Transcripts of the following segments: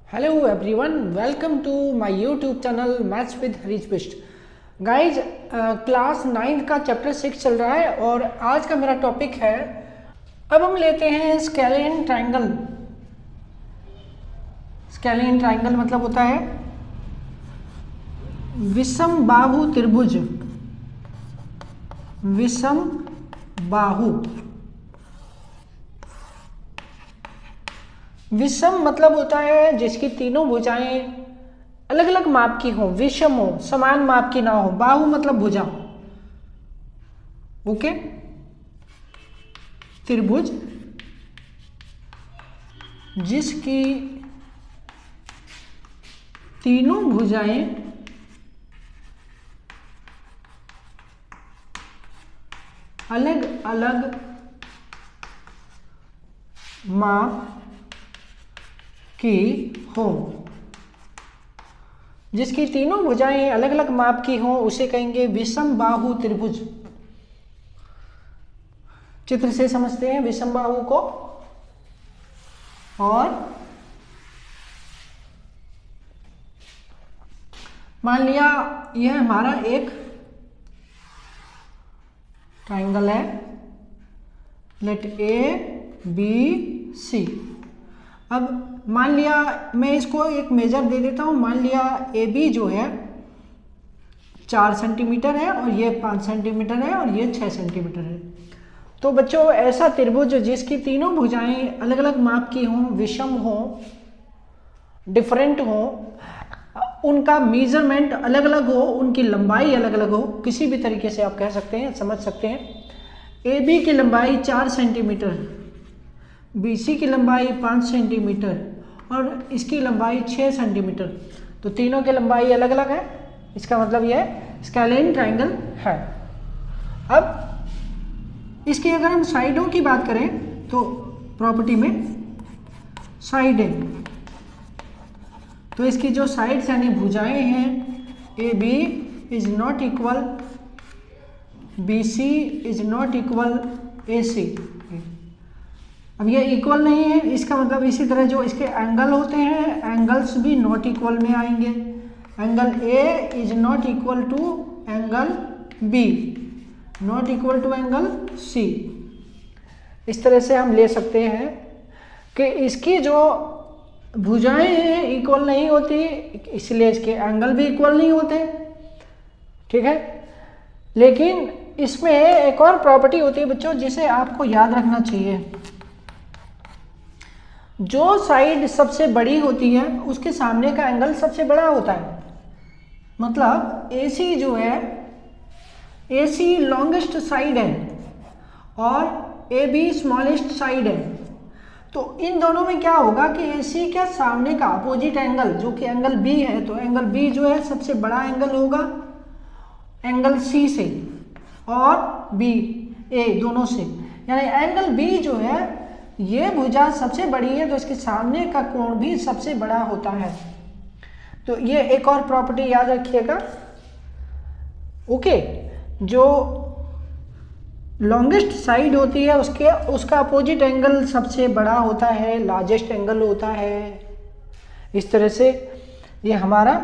Hello everyone, welcome to my YouTube channel maths with Harish Bisht. Guys, class 9 का chapter 6 चल रहा है और आज का मेरा टॉपिक है, अब हम लेते हैं स्केलियन ट्रायंगल। स्केलियन ट्रायंगल मतलब होता है विषम बाहु त्रिभुज। विषम बाहु, विषम मतलब होता है जिसकी तीनों भुजाएं अलग अलग माप की हो, विषम हो, समान माप की ना हो। बाहु मतलब भुजा। ओके, त्रिभुज जिसकी तीनों भुजाएं अलग अलग माप की हो। जिसकी तीनों भुजाएं अलग अलग माप की हो उसे कहेंगे विषम बाहु त्रिभुज। चित्र से समझते हैं विषम बाहु को। और मान लिया यह हमारा एक ट्रायंगल है, लेट ए बी सी। अब मान लिया मैं इसको एक मेजर दे देता हूं। मान लिया ए बी जो है 4 सेंटीमीटर है और ये 5 सेंटीमीटर है और ये 6 सेंटीमीटर है। तो बच्चों, ऐसा त्रिभुज जिसकी तीनों भुजाएं अलग अलग माप की हों, विषम हो, डिफरेंट हो, उनका मेजरमेंट अलग अलग हो, उनकी लंबाई अलग अलग हो, किसी भी तरीके से आप कह सकते हैं, समझ सकते हैं। ए बी की लंबाई 4 सेंटीमीटर, बी सी की लंबाई 5 सेंटीमीटर और इसकी लंबाई 6 सेंटीमीटर। तो तीनों की लंबाई अलग अलग है। इसका मतलब यह स्केलियन ट्रायंगल है। अब इसकी अगर हम साइडों की बात करें तो प्रॉपर्टी में साइड है, तो इसकी जो साइड्स यानी भुजाएं हैं, A B is not equal B C is not equal A C. अब ये इक्वल नहीं है, इसका मतलब इसी तरह जो इसके एंगल होते हैं, एंगल्स भी नॉट इक्वल में आएंगे। Angle A is not equal to angle B, not equal to angle C. इस तरह से हम ले सकते हैं कि इसकी जो भुजाएं हैं इक्वल नहीं होती, इसलिए इसके एंगल भी इक्वल नहीं होते। ठीक है, लेकिन इसमें एक और प्रॉपर्टी होती है बच्चों जिसे आपको याद रखना चाहिए। जो साइड सबसे बड़ी होती है उसके सामने का एंगल सबसे बड़ा होता है। मतलब AC जो है, AC लॉन्गेस्ट साइड है और AB स्मॉलेस्ट साइड है। तो इन दोनों में क्या होगा कि AC के सामने का अपोजिट एंगल जो कि एंगल B है, तो एंगल B जो है सबसे बड़ा एंगल होगा एंगल C से और B A दोनों से। यानी एंगल B जो है, ये भुजा सबसे बड़ी है तो इसके सामने का कोण भी सबसे बड़ा होता है। तो ये एक और प्रॉपर्टी याद रखिएगा। ओके, जो लॉन्गेस्ट साइड होती है उसका अपोजिट एंगल सबसे बड़ा होता है, लार्जेस्ट एंगल होता है। इस तरह से ये हमारा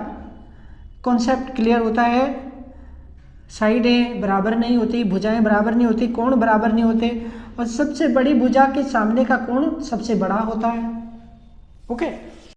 कॉन्सेप्ट क्लियर होता है। साइडें बराबर नहीं होती, भुजाएं बराबर नहीं होती, कोण बराबर नहीं होते और सबसे बड़ी भुजा के सामने का कोण सबसे बड़ा होता है। ओके।